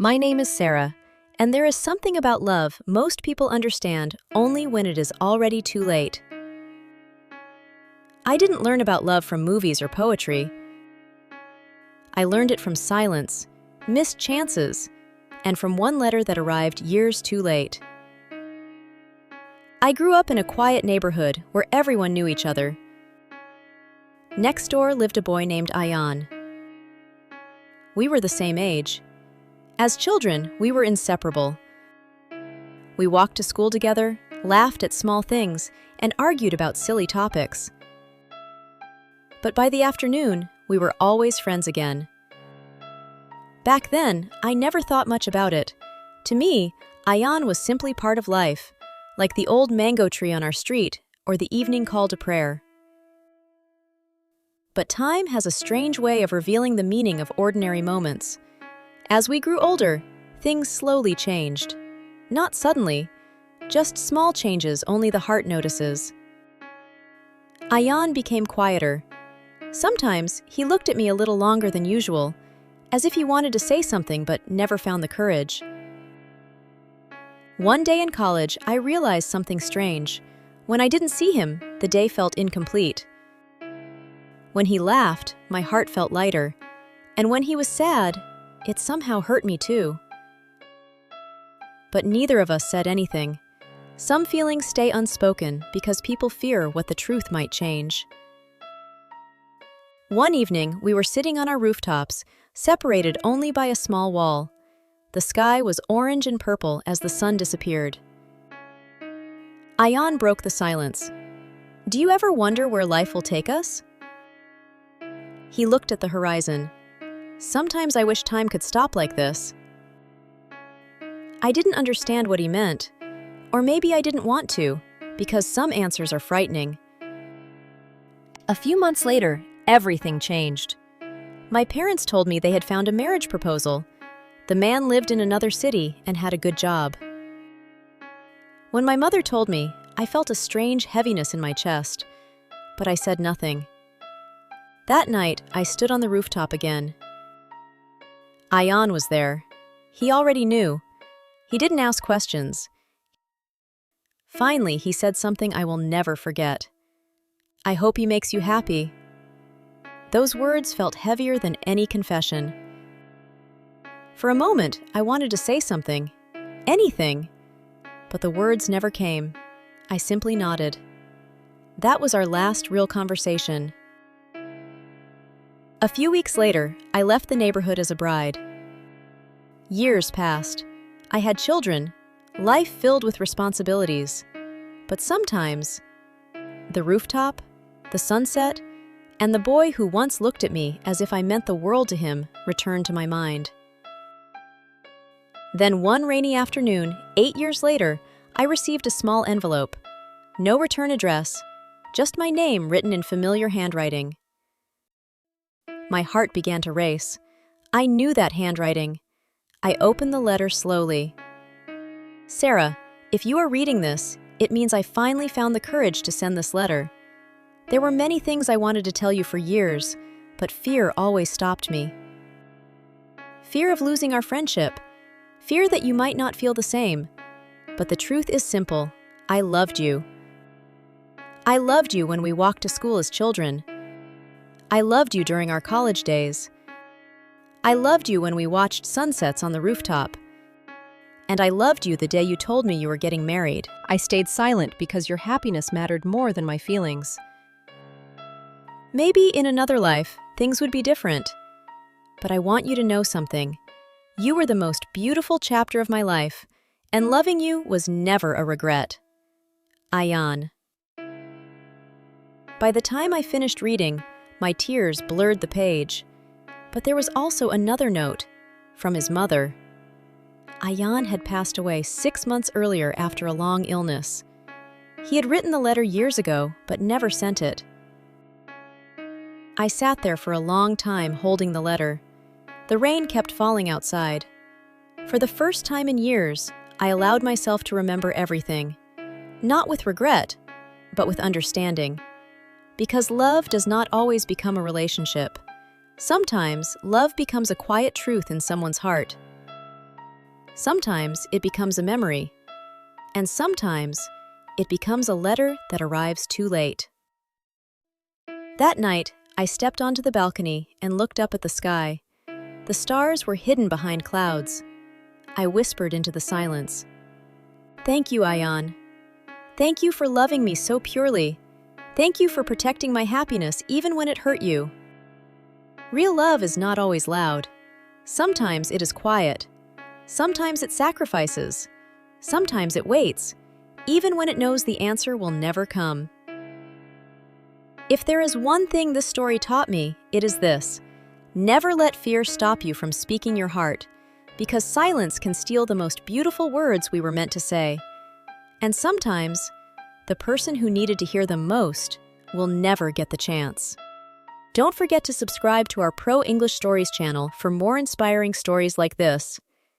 My name is Sarah, and there is something about love most people understand only when it is already too late. I didn't learn about love from movies or poetry. I learned it from silence, missed chances, and from one letter that arrived years too late. I grew up in a quiet neighborhood where everyone knew each other. Next door lived a boy named Ayaan. We were the same age. As children, we were inseparable. We walked to school together, laughed at small things, and argued about silly topics. But by the afternoon, we were always friends again. Back then, I never thought much about it. To me, Ayaan was simply part of life, like the old mango tree on our street or the evening call to prayer. But time has a strange way of revealing the meaning of ordinary moments. As we grew older, things slowly changed. Not suddenly, just small changes only the heart notices. Ayaan became quieter. Sometimes he looked at me a little longer than usual, as if he wanted to say something but never found the courage. One day in college, I realized something strange. When I didn't see him, the day felt incomplete. When he laughed, my heart felt lighter. And when he was sad, it somehow hurt me too. But neither of us said anything. Some feelings stay unspoken because people fear what the truth might change. One evening, we were sitting on our rooftops, separated only by a small wall. The sky was orange and purple as the sun disappeared. Ayaan broke the silence. "Do you ever wonder where life will take us?" He looked at the horizon. "Sometimes I wish time could stop like this." I didn't understand what he meant. Or maybe I didn't want to, because some answers are frightening. A few months later, everything changed. My parents told me they had found a marriage proposal. The man lived in another city and had a good job. When my mother told me, I felt a strange heaviness in my chest, but I said nothing. That night, I stood on the rooftop again. Ayaan was there. He already knew. He didn't ask questions. Finally, he said something I will never forget. "I hope he makes you happy." Those words felt heavier than any confession. For a moment, I wanted to say something, anything, but the words never came. I simply nodded. That was our last real conversation. A few weeks later, I left the neighborhood as a bride. Years passed. I had children, life filled with responsibilities. But sometimes, the rooftop, the sunset, and the boy who once looked at me as if I meant the world to him returned to my mind. Then one rainy afternoon, 8 years later, I received a small envelope. No return address, just my name written in familiar handwriting. My heart began to race. I knew that handwriting. I opened the letter slowly. "Sarah, if you are reading this, it means I finally found the courage to send this letter. There were many things I wanted to tell you for years, but fear always stopped me. Fear of losing our friendship. Fear that you might not feel the same. But the truth is simple. I loved you. I loved you when we walked to school as children. I loved you during our college days. I loved you when we watched sunsets on the rooftop. And I loved you the day you told me you were getting married. I stayed silent because your happiness mattered more than my feelings. Maybe in another life, things would be different. But I want you to know something. You were the most beautiful chapter of my life, and loving you was never a regret. Ayaan." By the time I finished reading, my tears blurred the page. But there was also another note, from his mother. Ayaan had passed away 6 months earlier after a long illness. He had written the letter years ago, but never sent it. I sat there for a long time holding the letter. The rain kept falling outside. For the first time in years, I allowed myself to remember everything. Not with regret, but with understanding. Because love does not always become a relationship. Sometimes, love becomes a quiet truth in someone's heart. Sometimes it becomes a memory, and sometimes it becomes a letter that arrives too late. That night, I stepped onto the balcony and looked up at the sky. The stars were hidden behind clouds. I whispered into the silence, "Thank you, Ayaan. Thank you for loving me so purely. Thank you for protecting my happiness even when it hurt you." Real love is not always loud. Sometimes it is quiet. Sometimes it sacrifices. Sometimes it waits, even when it knows the answer will never come. If there is one thing this story taught me, it is this: never let fear stop you from speaking your heart, because silence can steal the most beautiful words we were meant to say. And sometimes, the person who needed to hear them most will never get the chance. Don't forget to subscribe to our Pro English Stories channel for more inspiring stories like this.